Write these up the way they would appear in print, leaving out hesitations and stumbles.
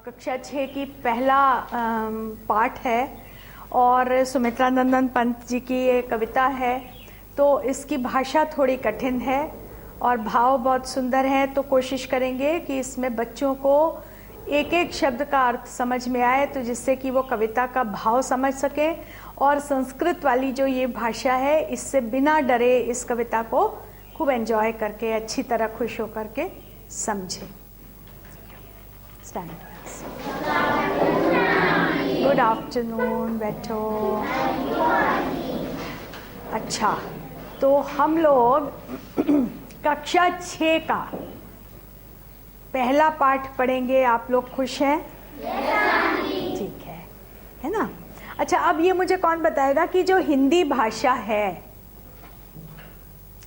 कक्षा 6 की पहला पाठ है और सुमित्रा नंदन पंत जी की ये कविता है। तो इसकी भाषा थोड़ी कठिन है और भाव बहुत सुंदर हैं, तो कोशिश करेंगे कि इसमें बच्चों को एक एक शब्द का अर्थ समझ में आए, तो जिससे कि वो कविता का भाव समझ सकें और संस्कृत वाली जो ये भाषा है इससे बिना डरे इस कविता को खूब एंजॉय करके अच्छी तरह खुश होकर के समझें। गुड आफ्टरनून, बैठो। अच्छा, तो हम लोग कक्षा 6 का पहला पाठ पढ़ेंगे। आप लोग खुश हैं? ठीक है ना? अच्छा, अब ये मुझे कौन बताएगा कि जो हिंदी भाषा है,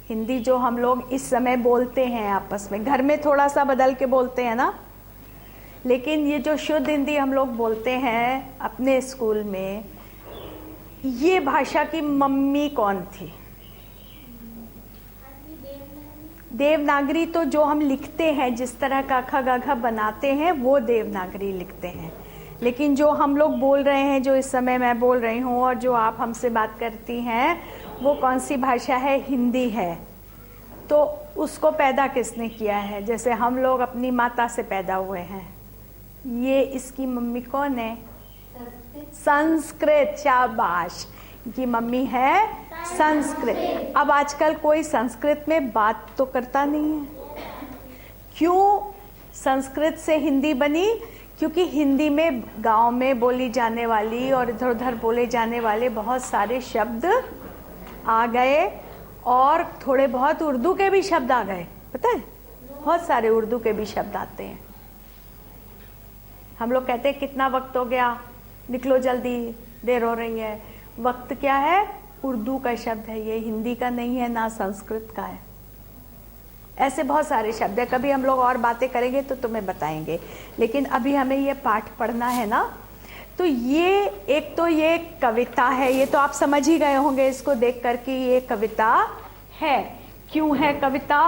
हिंदी जो हम लोग इस समय बोलते हैं आपस में, घर में थोड़ा सा बदल के बोलते हैं ना, लेकिन ये जो शुद्ध हिंदी हम लोग बोलते हैं अपने स्कूल में, ये भाषा की मम्मी कौन थी? देवनागरी। तो जो हम लिखते हैं, जिस तरह का ख ग घ बनाते हैं, वो देवनागरी लिखते हैं। लेकिन जो हम लोग बोल रहे हैं, जो इस समय मैं बोल रही हूँ और जो आप हमसे बात करती हैं, वो कौन सी भाषा है? हिंदी है। तो उसको पैदा किसने किया है? जैसे हम लोग अपनी माता से पैदा हुए हैं, ये इसकी मम्मी कौन है? संस्कृत। शाबाश, की मम्मी है संस्कृत। अब आजकल कोई संस्कृत में बात तो करता नहीं है। क्यों संस्कृत से हिंदी बनी? क्योंकि हिंदी में गांव में बोली जाने वाली और इधर उधर बोले जाने वाले बहुत सारे शब्द आ गए और थोड़े बहुत उर्दू के भी शब्द आ गए। पता है, बहुत सारे उर्दू के भी शब्द आते हैं। हम लोग कहते हैं कितना वक्त हो गया, निकलो जल्दी, देर हो रही है। वक्त क्या है? उर्दू का शब्द है, ये हिंदी का नहीं है, ना संस्कृत का है। ऐसे बहुत सारे शब्द है, कभी हम लोग और बातें करेंगे तो तुम्हें बताएंगे, लेकिन अभी हमें ये पाठ पढ़ना है ना। तो ये एक तो ये कविता है, ये तो आप समझ ही गए होंगे इसको देख कर कि ये कविता है। क्यों है कविता?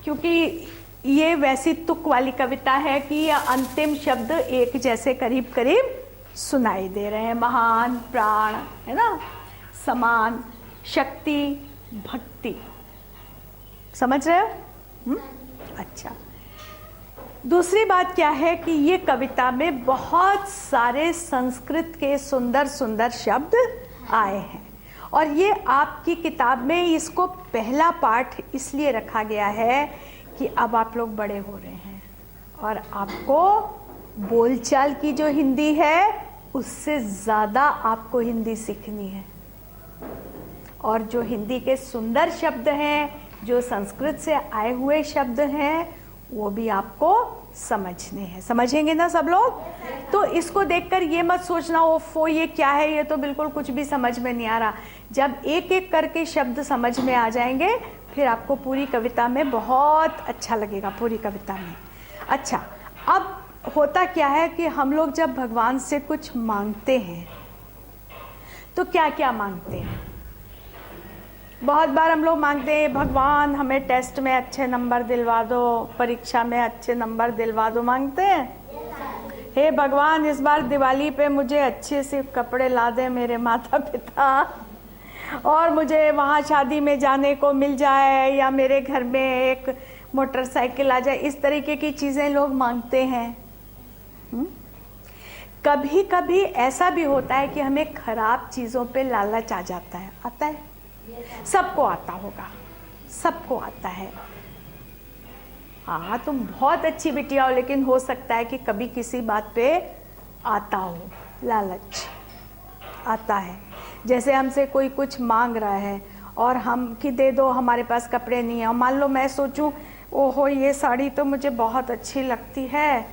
क्योंकि ये वैसी तुक वाली कविता है कि ये अंतिम शब्द एक जैसे करीब करीब सुनाई दे रहे हैं। महान, प्राण, है ना, समान, शक्ति, भक्ति। समझ रहे हो? अच्छा, दूसरी बात क्या है कि ये कविता में बहुत सारे संस्कृत के सुंदर सुंदर शब्द आए हैं और ये आपकी किताब में इसको पहला पाठ इसलिए रखा गया है कि अब आप लोग बड़े हो रहे हैं और आपको बोलचाल की जो हिंदी है उससे ज़्यादा आपको हिंदी सीखनी है। और जो हिंदी के सुंदर शब्द हैं, जो संस्कृत से आए हुए शब्द हैं, वो भी आपको समझने हैं। समझेंगे ना सब लोग? तो इसको देखकर ये मत सोचना ओफो ये क्या है, ये तो बिल्कुल कुछ भी समझ में नहीं आ रहा। जब एक एक करके शब्द समझ में आ जाएंगे, फिर आपको पूरी कविता में बहुत अच्छा लगेगा, पूरी कविता में। अच्छा, अब होता क्या है कि हम लोग जब भगवान से कुछ मांगते हैं तो क्या क्या मांगते हैं? बहुत बार हम लोग मांगते हैं, भगवान हमें टेस्ट में अच्छे नंबर दिलवा दो, परीक्षा में अच्छे नंबर दिलवा दो, मांगते हैं। हे भगवान, इस बार दिवाली पे मुझे अच्छे से कपड़े ला दे मेरे माता पिता, और मुझे वहाँ शादी में जाने को मिल जाए, या मेरे घर में एक मोटरसाइकिल आ जाए। इस तरीके की चीज़ें लोग मांगते हैं। कभी कभी ऐसा भी होता है कि हमें खराब चीज़ों पे लालच आ जाता है। आता है? सबको आता होगा, सबको आता है। हाँ, तुम बहुत अच्छी बिटिया हो, लेकिन हो सकता है कि कभी किसी बात पे आता हो लालच, आता है। जैसे हमसे कोई कुछ मांग रहा है और हम कि दे दो, हमारे पास कपड़े नहीं है। और मान लो मैं सोचूं, ओहो ये साड़ी तो मुझे बहुत अच्छी लगती है,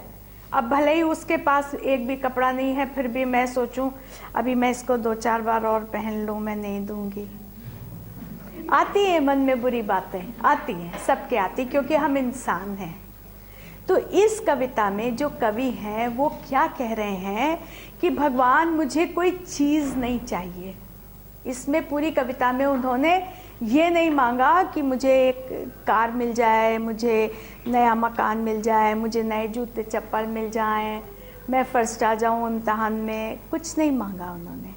अब भले ही उसके पास एक भी कपड़ा नहीं है, फिर भी मैं सोचूं अभी मैं इसको 2-4 बार और पहन लूं, मैं नहीं दूंगी। आती है मन में बुरी बातें, आती हैं, सबके आती, क्योंकि हम इंसान हैं। तो इस कविता में जो कवि हैं वो क्या कह रहे हैं कि भगवान मुझे कोई चीज़ नहीं चाहिए। इसमें पूरी कविता में उन्होंने ये नहीं मांगा कि मुझे एक कार मिल जाए, मुझे नया मकान मिल जाए, मुझे नए जूते चप्पल मिल जाएं, मैं फर्स्ट आ जाऊं इम्तहान में, कुछ नहीं मांगा उन्होंने।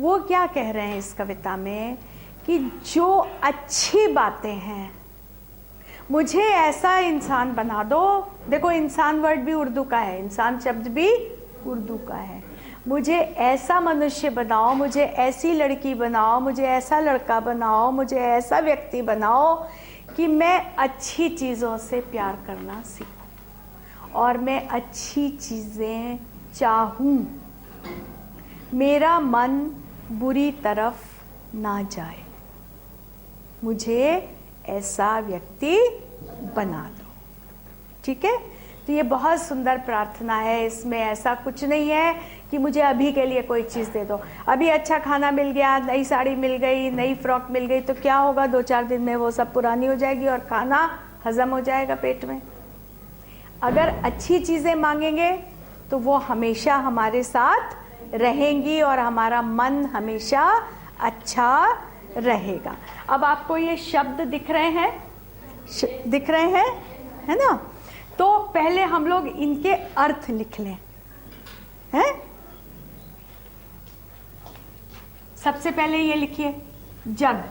वो क्या कह रहे हैं इस कविता में कि जो अच्छी बातें हैं, मुझे ऐसा इंसान बना दो। देखो इंसान वर्ड भी उर्दू का है, इंसान शब्द भी उर्दू का है। मुझे ऐसा मनुष्य बनाओ, मुझे ऐसी लड़की बनाओ, मुझे ऐसा लड़का बनाओ, मुझे ऐसा व्यक्ति बनाओ कि मैं अच्छी चीज़ों से प्यार करना सीखूं और मैं अच्छी चीज़ें चाहूं, मेरा मन बुरी तरफ ना जाए, मुझे ऐसा व्यक्ति बना दो। ठीक है, तो ये बहुत सुंदर प्रार्थना है। इसमें ऐसा कुछ नहीं है कि मुझे अभी के लिए कोई चीज़ दे दो। अभी अच्छा खाना मिल गया, नई साड़ी मिल गई, नई फ्रॉक मिल गई, तो क्या होगा, 2-4 दिन में वो सब पुरानी हो जाएगी और खाना हजम हो जाएगा पेट में। अगर अच्छी चीज़ें मांगेंगे तो वो हमेशा हमारे साथ रहेंगी और हमारा मन हमेशा अच्छा रहेगा। अब आपको ये शब्द दिख रहे हैं, दिख रहे हैं, है ना? तो पहले हम लोग इनके अर्थ लिख लें, हैं? सबसे पहले ये लिखिए जग,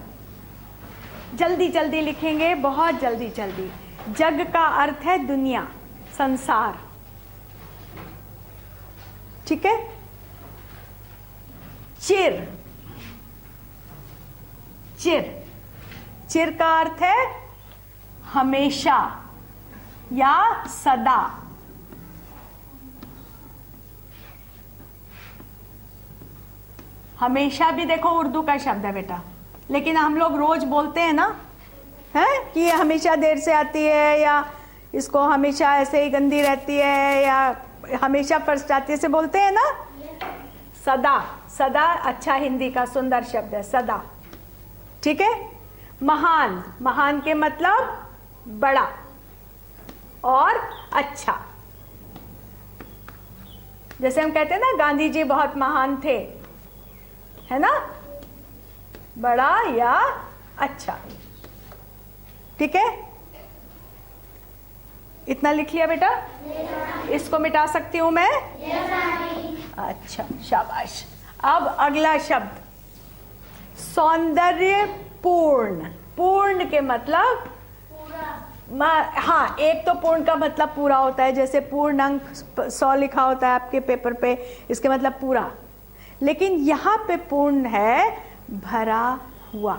जल्दी जल्दी लिखेंगे, बहुत जल्दी जल्दी। जग का अर्थ है दुनिया, संसार। ठीक है। चिर, चिर, चिर का अर्थ है हमेशा या सदा। हमेशा भी देखो उर्दू का शब्द है बेटा, लेकिन हम लोग रोज बोलते हैं ना, है कि ये हमेशा देर से आती है, या इसको हमेशा ऐसे ही गंदी रहती है, या हमेशा फर्स्ट आती है, से बोलते हैं ना। सदा, सदा अच्छा हिंदी का सुंदर शब्द है, सदा। ठीक है। महान, महान के मतलब बड़ा और अच्छा। जैसे हम कहते हैं ना गांधी जी बहुत महान थे, है ना, बड़ा या अच्छा। ठीक है, इतना लिख लिया बेटा? इसको मिटा सकती हूं मैं? अच्छा, शाबाश। अब अगला शब्द सौंदर्यपूर्ण। पूर्ण के मतलब हाँ, एक तो पूर्ण का मतलब पूरा होता है, जैसे पूर्ण अंक 100 लिखा होता है आपके पेपर पे, इसके मतलब पूरा। लेकिन यहां पे पूर्ण है भरा हुआ,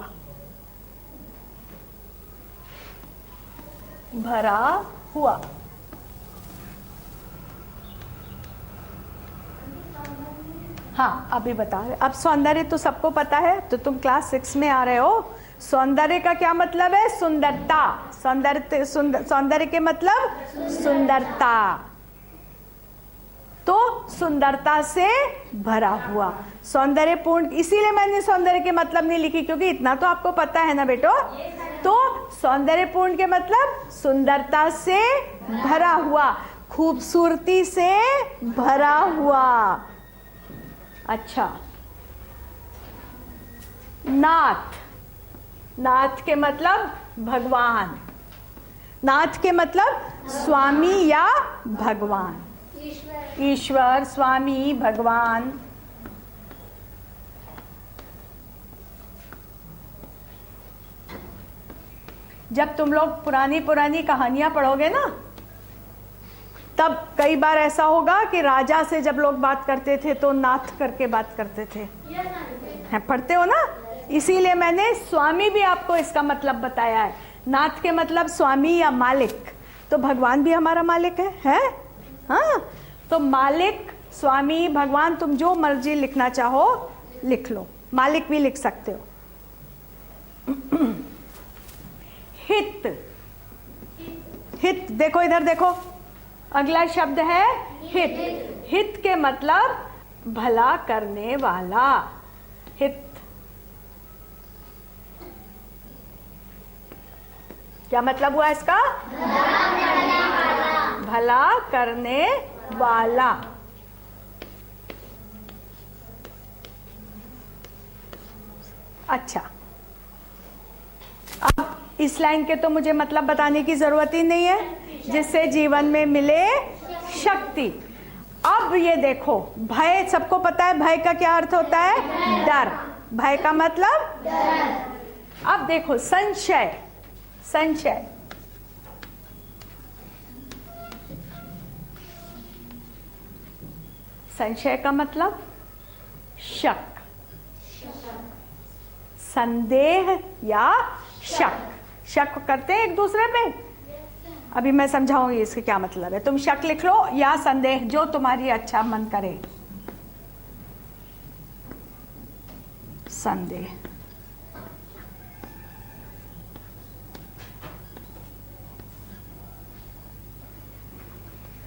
भरा हुआ। हाँ, अभी बता रहे। अब सौंदर्य तो सबको पता है, तो तुम क्लास 6 में आ रहे हो। सौंदर्य का क्या मतलब है? सुंदरता। सौंदर्य, सौंदर्य के मतलब सुंदरता। तो सुंदरता से भरा हुआ, सौंदर्यपूर्ण। इसीलिए मैंने सौंदर्य के मतलब नहीं लिखी, क्योंकि इतना तो आपको पता है ना बेटो। तो सौंदर्यपूर्ण के मतलब सुंदरता से भरा हुआ, खूबसूरती से भरा हुआ। अच्छा, नाथ, नाथ के मतलब भगवान। नाथ के मतलब स्वामी या भगवान, ईश्वर, स्वामी, भगवान। जब तुम लोग पुरानी पुरानी कहानियां पढ़ोगे ना, तब कई बार ऐसा होगा कि राजा से जब लोग बात करते थे तो नाथ करके बात करते थे। पढ़ते हो ना? इसीलिए मैंने स्वामी भी आपको इसका मतलब बताया है। नाथ के मतलब स्वामी या मालिक। तो भगवान भी हमारा मालिक है? हाँ, तो मालिक, स्वामी, भगवान, तुम जो मर्जी लिखना चाहो लिख लो, मालिक भी लिख सकते हो। हित, हित देखो, इधर देखो, अगला शब्द है हित। हित के मतलब भला करने वाला। हित क्या मतलब हुआ इसका? भला करने वाला। अच्छा, अब इस लाइन के तो मुझे मतलब बताने की जरूरत ही नहीं है, जिससे जीवन में मिले शक्ति। अब ये देखो, भय सबको पता है, भय का क्या अर्थ होता है? डर। भय का मतलब डर। अब देखो संशय, संशय संशय का मतलब शक, संदेह या शक। शक करते हैं एक दूसरे पे। अभी मैं समझाऊंगी इसके क्या मतलब है। तुम शक लिख लो या संदेह, जो तुम्हारी अच्छा मन करे। संदेह,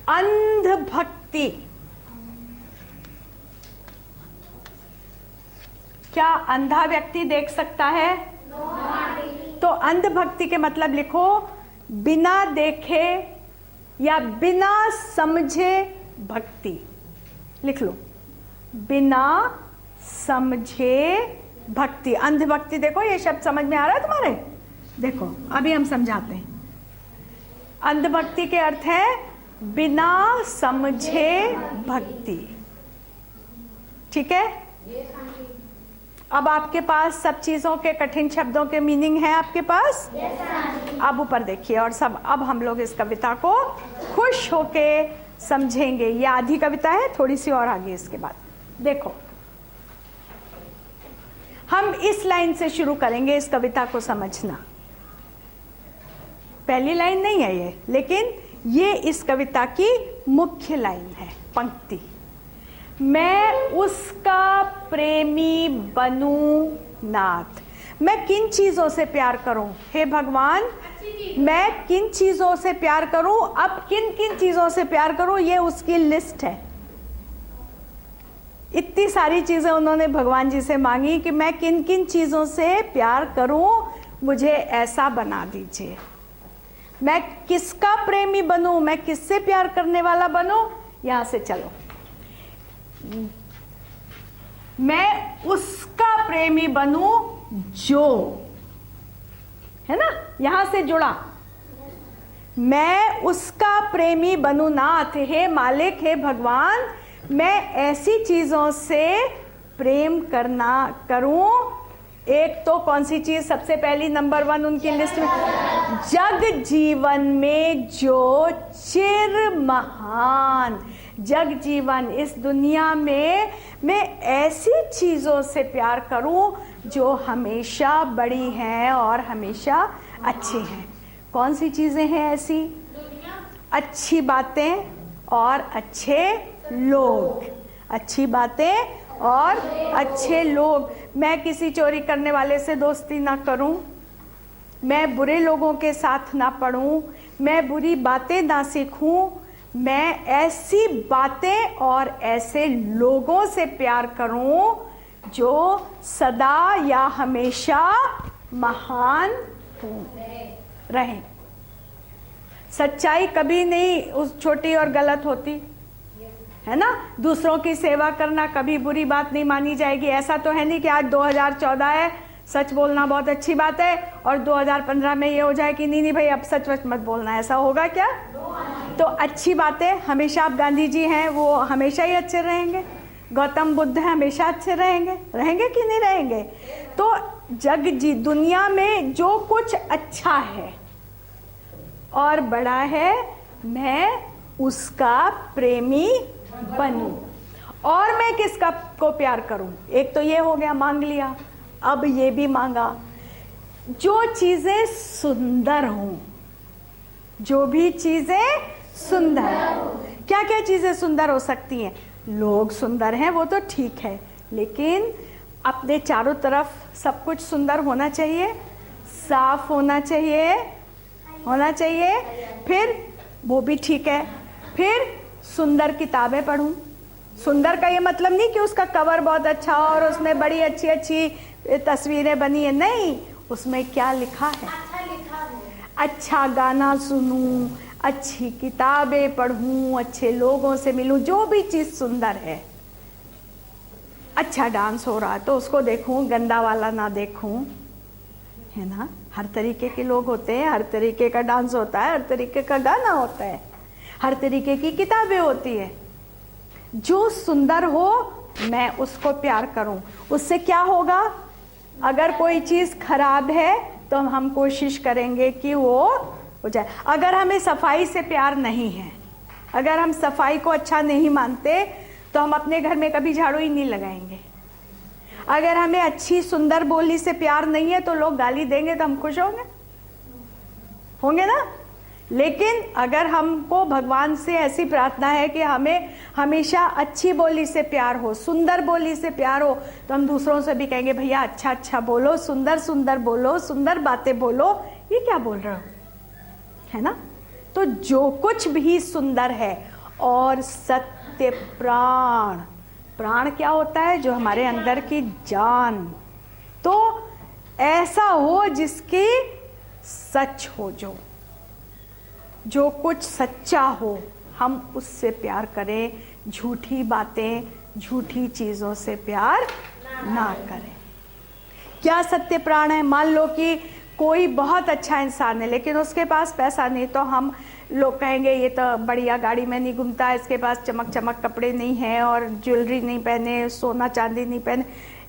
अंधभक्ति। क्या अंधा व्यक्ति देख सकता है? तो अंधभक्ति के मतलब लिखो, बिना देखे या बिना समझे भक्ति। लिख लो, बिना समझे भक्ति। अंधभक्ति, देखो ये शब्द समझ में आ रहा है तुम्हारे? देखो अभी हम समझाते हैं। अंधभक्ति के अर्थ है बिना समझे भक्ति। ठीक है? अब आपके पास सब चीजों के, कठिन शब्दों के मीनिंग है आपके पास? अब ऊपर देखिए, और सब अब हम लोग इस कविता को खुश होके समझेंगे। ये आधी कविता है, थोड़ी सी और आगे इसके बाद। देखो हम इस लाइन से शुरू करेंगे इस कविता को समझना। पहली लाइन नहीं है ये, लेकिन ये इस कविता की मुख्य लाइन है, पंक्ति। मैं उसका प्रेमी बनूं नाथ। मैं किन चीजों से प्यार करूं? हे भगवान, मैं किन चीजों से प्यार करूं? अब किन किन चीजों से प्यार करूं, ये उसकी लिस्ट है। इतनी सारी चीजें उन्होंने भगवान जी से मांगी कि मैं किन किन चीजों से प्यार करूं, मुझे ऐसा बना दीजिए। मैं किसका प्रेमी बनूं? मैं किससे प्यार करने वाला बनूं? यहां से चलो, मैं उसका प्रेमी बनूं जो, है ना, यहां से जुड़ा। मैं उसका प्रेमी बनूं नाथ। हे मालिक, हे भगवान, मैं ऐसी चीजों से प्रेम करूं। एक तो कौन सी चीज सबसे पहली, नंबर 1 उनकी लिस्ट में? जग जीवन में जो चिर महान। जग जीवन, इस दुनिया में मैं ऐसी चीजों से प्यार करूं जो हमेशा बड़ी हैं और हमेशा अच्छी हैं। कौन सी चीजें हैं ऐसी? अच्छी बातें और अच्छे लोग। अच्छी बातें और अच्छे लोग। मैं किसी चोरी करने वाले से दोस्ती ना करूं, मैं बुरे लोगों के साथ ना पढ़ूं, मैं बुरी बातें ना सीखूं। मैं ऐसी बातें और ऐसे लोगों से प्यार करूं जो सदा या हमेशा महान रहे। सच्चाई कभी नहीं उस छोटी और गलत होती, है ना? दूसरों की सेवा करना कभी बुरी बात नहीं मानी जाएगी। ऐसा तो है नहीं कि आज 2014 है, सच बोलना बहुत अच्छी बात है, और 2015 में ये हो जाए कि नहीं भाई अब सच मत बोलना। ऐसा होगा क्या? तो अच्छी बातें हमेशा, आप गांधी जी हैं वो हमेशा ही अच्छे रहेंगे, गौतम बुद्ध है हमेशा अच्छे रहेंगे, रहेंगे कि नहीं रहेंगे? तो जग जी दुनिया में जो कुछ अच्छा है और बड़ा है, मैं उसका प्रेमी बनूं। और मैं किसका को प्यार करूं? एक तो ये हो गया, मांग लिया। अब ये भी मांगा, जो चीजें सुंदर हों। जो भी चीजें सुंदर। क्या क्या चीजें सुंदर हो सकती हैं? लोग सुंदर हैं वो तो ठीक है, लेकिन अपने चारों तरफ सब कुछ सुंदर होना चाहिए, साफ होना चाहिए, फिर वो भी ठीक है। फिर सुंदर किताबें पढूं। सुंदर का ये मतलब नहीं कि उसका कवर बहुत अच्छा हो और उसमें बड़ी अच्छी अच्छी तस्वीरें बनी है, नहीं, उसमें क्या लिखा है? अच्छा गाना सुनूं, अच्छी किताबें पढूं, अच्छे लोगों से मिलूं, जो भी चीज सुंदर है। अच्छा डांस हो रहा है तो उसको देखूं, गंदा वाला ना देखूं, है ना? हर तरीके के लोग होते हैं, हर तरीके का डांस होता है, हर तरीके का गाना होता है, हर तरीके की किताबें होती है। जो सुंदर हो मैं उसको प्यार करूं। उससे क्या होगा? अगर कोई चीज खराब है तो हम कोशिश करेंगे कि वो हो जाए। अगर हमें सफाई से प्यार नहीं है, अगर हम सफाई को अच्छा नहीं मानते तो हम अपने घर में कभी झाड़ू ही नहीं लगाएंगे। अगर हमें अच्छी सुंदर बोली से प्यार नहीं है तो लोग गाली देंगे तो हम खुश होंगे ना। लेकिन अगर हमको भगवान से ऐसी प्रार्थना है कि हमें हमेशा अच्छी बोली से प्यार हो, सुंदर बोली से प्यार हो, तो हम दूसरों से भी कहेंगे भैया अच्छा अच्छा बोलो, सुंदर सुंदर बोलो, सुंदर बातें बोलो। ये क्या बोल रहे हो, है ना। तो जो कुछ भी सुंदर है और सत्य प्राण, प्राण क्या होता है? जो हमारे अंदर की जान। तो ऐसा हो जिसकी सच हो, जो कुछ सच्चा हो हम उससे प्यार करें। झूठी बातें, झूठी चीजों से प्यार ना करें। क्या सत्य प्राण है? मान लो कि कोई बहुत अच्छा इंसान है लेकिन उसके पास पैसा नहीं, तो हम लोग कहेंगे ये तो बढ़िया गाड़ी में नहीं घूमता, इसके पास चमक चमक कपड़े नहीं है और ज्वेलरी नहीं पहने, सोना चांदी नहीं पहने,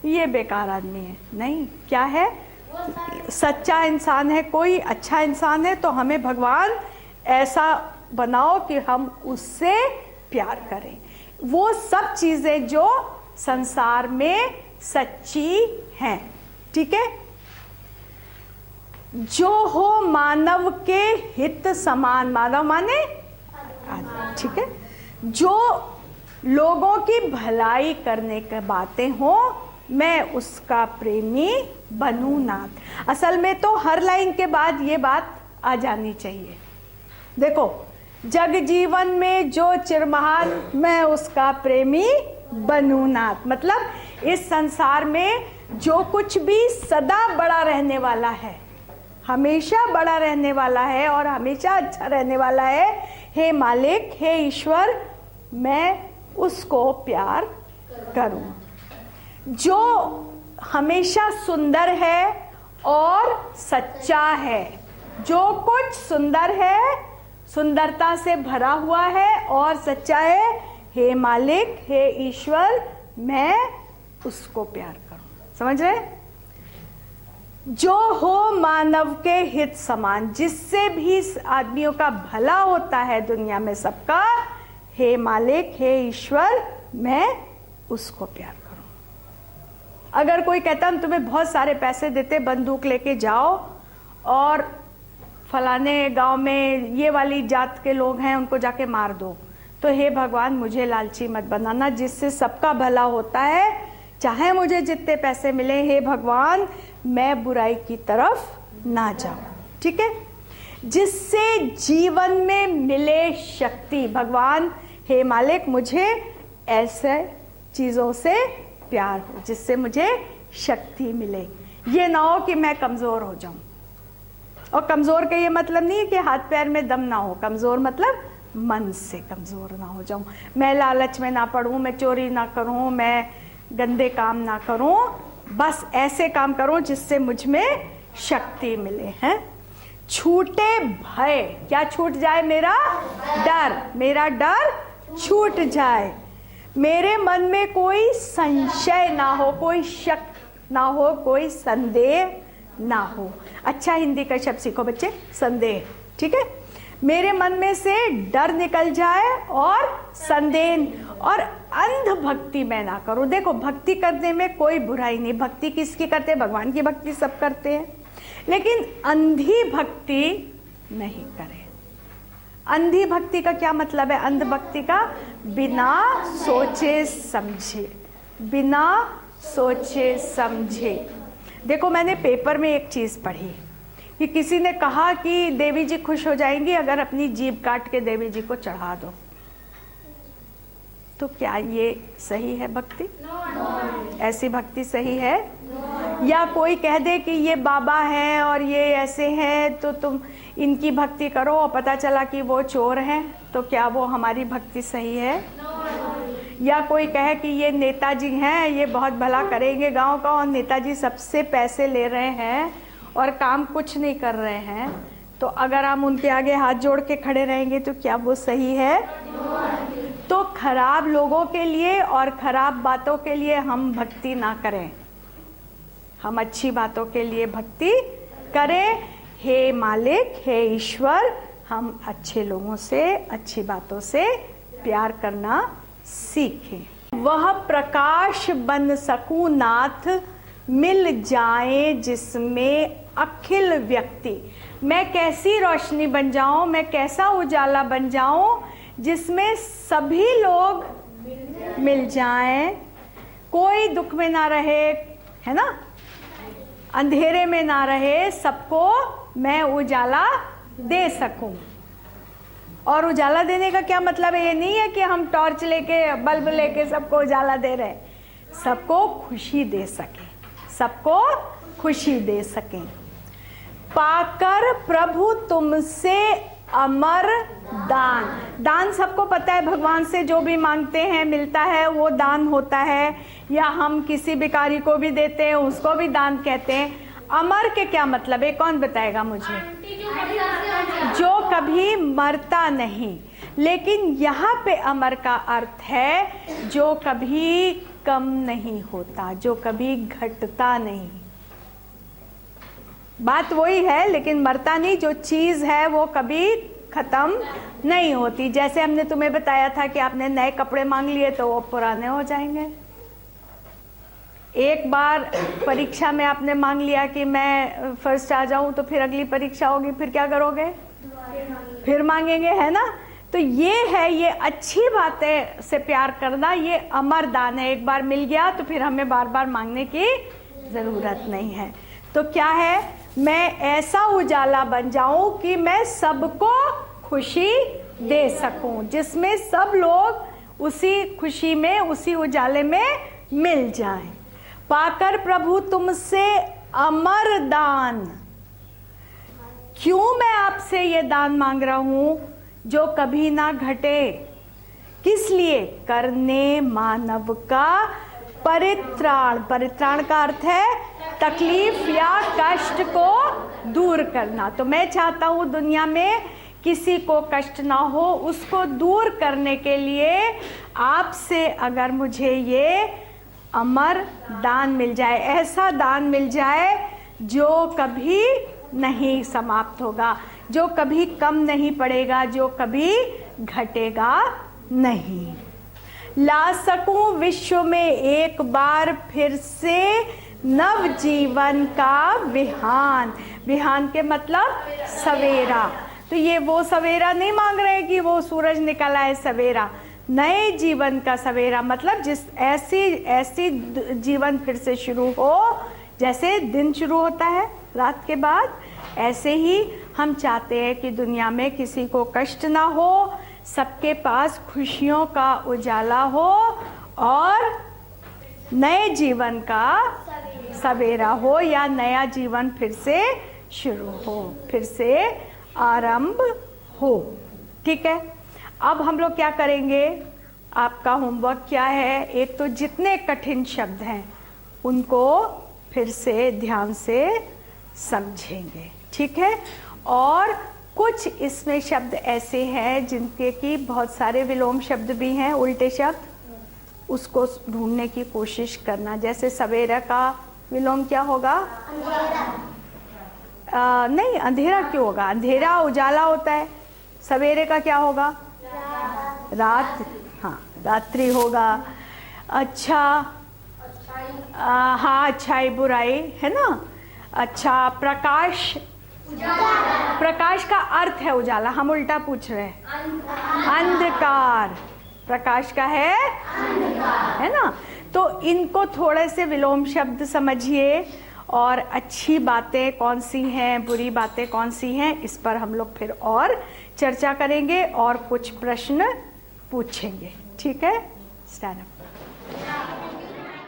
ये बेकार आदमी है। नहीं, क्या है? सच्चा इंसान है, कोई अच्छा इंसान है, तो हमें भगवान ऐसा बनाओ कि हम उससे प्यार करें। वो सब चीजें जो संसार में सच्ची हैं, ठीक है। जो हो मानव के हित समान, मानव माने ठीक है, जो लोगों की भलाई करने की बातें हो मैं उसका प्रेमी बनूं नाथ। असल में तो हर लाइन के बाद ये बात आ जानी चाहिए। देखो, जग जीवन में जो चिरमहान मैं उसका प्रेमी बनूं नाथ। मतलब इस संसार में जो कुछ भी सदा बड़ा रहने वाला है, हमेशा बड़ा रहने वाला है और हमेशा अच्छा रहने वाला है, हे मालिक, हे ईश्वर, मैं उसको प्यार करूं। जो हमेशा सुंदर है और सच्चा है, जो कुछ सुंदर है, सुंदरता से भरा हुआ है और सच्चा है, हे मालिक, हे ईश्वर, मैं उसको प्यार करूं। समझ रहे? जो हो मानव के हित समान, जिससे भी आदमियों का भला होता है दुनिया में सबका, हे मालिक, हे ईश्वर, मैं उसको प्यार करूं। अगर कोई कहता हम तुम्हें बहुत सारे पैसे देते, बंदूक लेके जाओ और फलाने गांव में ये वाली जात के लोग हैं उनको जाके मार दो, तो हे भगवान मुझे लालची मत बनाना, जिससे सबका भला होता है, चाहे मुझे जितने पैसे मिले, हे भगवान मैं बुराई की तरफ ना जाऊं। ठीक है, जिससे जीवन में मिले शक्ति। भगवान हे मालिक, मुझे ऐसे चीजों से प्यार हो जिससे मुझे शक्ति मिले। ये ना हो कि मैं कमजोर हो जाऊं। और कमजोर का ये मतलब नहीं है कि हाथ पैर में दम ना हो, कमजोर मतलब मन से कमजोर ना हो जाऊं। मैं लालच में ना पड़ूं, मैं चोरी ना करूं, मैं गंदे काम ना करूं, बस ऐसे काम करूं जिससे मुझ में शक्ति मिले। हैं छूटे भय, क्या छूट जाए? मेरा डर, मेरा डर छूट जाए। मेरे मन में कोई संशय ना हो, कोई शक ना हो, कोई संदेह ना हो। अच्छा हिंदी का शब्द सीखो बच्चे, संदेह। ठीक है, मेरे मन में से डर निकल जाए और संदेह और अंध भक्ति मैं ना करूं। देखो, भक्ति करने में कोई बुराई नहीं। भक्ति किसकी करते हैं? भगवान की भक्ति सब करते हैं, लेकिन अंधी भक्ति नहीं करें। अंधी भक्ति का क्या मतलब है? अंध भक्ति का बिना सोचे समझे, बिना सोचे समझे। देखो, मैंने पेपर में एक चीज पढ़ी कि किसी ने कहा कि देवी जी खुश हो जाएंगी अगर अपनी जीभ काट के देवी जी को चढ़ा दो। तो क्या ये सही है भक्ति? ऐसी भक्ति सही है? या कोई कह दे कि ये बाबा है और ये ऐसे हैं तो तुम इनकी भक्ति करो और पता चला कि वो चोर हैं, तो क्या वो हमारी भक्ति सही है? या कोई कहे कि ये नेताजी हैं, ये बहुत भला करेंगे गांव का, और नेताजी सबसे पैसे ले रहे हैं और काम कुछ नहीं कर रहे हैं, तो अगर हम उनके आगे हाथ जोड़ के खड़े रहेंगे तो क्या वो सही है? तो खराब लोगों के लिए और खराब बातों के लिए हम भक्ति ना करें, हम अच्छी बातों के लिए भक्ति करें। हे मालिक, हे ईश्वर, हम अच्छे लोगों से, अच्छी बातों से प्यार करना सीखें। वह प्रकाश बन सकूं नाथ, मिल जाए जिसमें अखिल व्यक्ति। मैं कैसी रोशनी बन जाऊं, मैं कैसा उजाला बन जाऊं जिसमें सभी लोग मिल जाएं, कोई दुख में ना रहे, है ना, अंधेरे में ना रहे, सबको मैं उजाला दे सकूं। और उजाला देने का क्या मतलब है? ये नहीं है कि हम टॉर्च लेके, बल्ब लेके सबको उजाला दे रहे, सबको खुशी दे सके, सबको खुशी दे सकें। पाकर प्रभु तुमसे अमर दान। दान सबको पता है, भगवान से जो भी मांगते हैं मिलता है, वो दान होता है, या हम किसी भिखारी को भी देते हैं उसको भी दान कहते हैं। अमर के क्या मतलब है, कौन बताएगा मुझे? जो कभी मरता नहीं। लेकिन यहाँ पे अमर का अर्थ है जो कभी कम नहीं होता, जो कभी घटता नहीं। बात वही है, लेकिन मरता नहीं, जो चीज है वो कभी खत्म नहीं होती। जैसे हमने तुम्हें बताया था कि आपने नए कपड़े मांग लिए तो वो पुराने हो जाएंगे। एक बार परीक्षा में आपने मांग लिया कि मैं फर्स्ट आ जाऊं, तो फिर अगली परीक्षा होगी, फिर क्या करोगे? फिर मांगेंगे, है ना। तो ये है, ये अच्छी बातें से प्यार करना, ये अमर दान है। एक बार मिल गया तो फिर हमें बार बार मांगने की जरूरत नहीं है। तो क्या है? मैं ऐसा उजाला बन जाऊं कि मैं सबको खुशी दे सकूं, जिसमें सब लोग उसी खुशी में, उसी उजाले में मिल जाएं। पाकर प्रभु तुमसे अमर दान। क्यों मैं आपसे ये दान मांग रहा हूं जो कभी ना घटे? किस लिए? करने मानव का परित्राण। परित्राण का अर्थ है तकलीफ या कष्ट को दूर करना। तो मैं चाहता हूं दुनिया में किसी को कष्ट ना हो, उसको दूर करने के लिए आपसे अगर मुझे ये अमर दान मिल जाए, ऐसा दान मिल जाए जो कभी नहीं समाप्त होगा, जो कभी कम नहीं पड़ेगा, जो कभी घटेगा नहीं। ला सकूं विश्व में एक बार फिर से नव जीवन का विहान। विहान के मतलब सवेरा। तो ये वो सवेरा नहीं मांग रहे कि वो सूरज निकल आए सवेरा, नए जीवन का सवेरा, मतलब जिस ऐसी जीवन फिर से शुरू हो जैसे दिन शुरू होता है रात के बाद, ऐसे ही हम चाहते हैं कि दुनिया में किसी को कष्ट ना हो, सबके पास खुशियों का उजाला हो और नए जीवन का सवेरा हो, या नया जीवन फिर से शुरू हो, फिर से आरंभ हो। ठीक है, अब हम लोग क्या करेंगे? आपका होमवर्क क्या है? एक तो जितने कठिन शब्द हैं उनको फिर से ध्यान से समझेंगे, ठीक है। और कुछ इसमें शब्द ऐसे हैं जिनके कि बहुत सारे विलोम शब्द भी हैं, उल्टे शब्द, उसको ढूंढने की कोशिश करना। जैसे सवेरा का विलोम क्या होगा? नहीं, अंधेरा क्यों होगा? अंधेरा उजाला होता है। सवेरे का क्या होगा? रात, हाँ, रात्रि होगा। अच्छा, हाँ, अच्छाई बुराई, है ना। अच्छा, प्रकाश, प्रकाश का अर्थ है उजाला, हम उल्टा पूछ रहे हैं। अंधकार, प्रकाश का है ना। तो इनको थोड़े से विलोम शब्द समझिए, और अच्छी बातें कौन सी हैं, बुरी बातें कौन सी हैं, इस पर हम लोग फिर और चर्चा करेंगे और कुछ प्रश्न पूछेंगे। ठीक है, स्टैंड अप।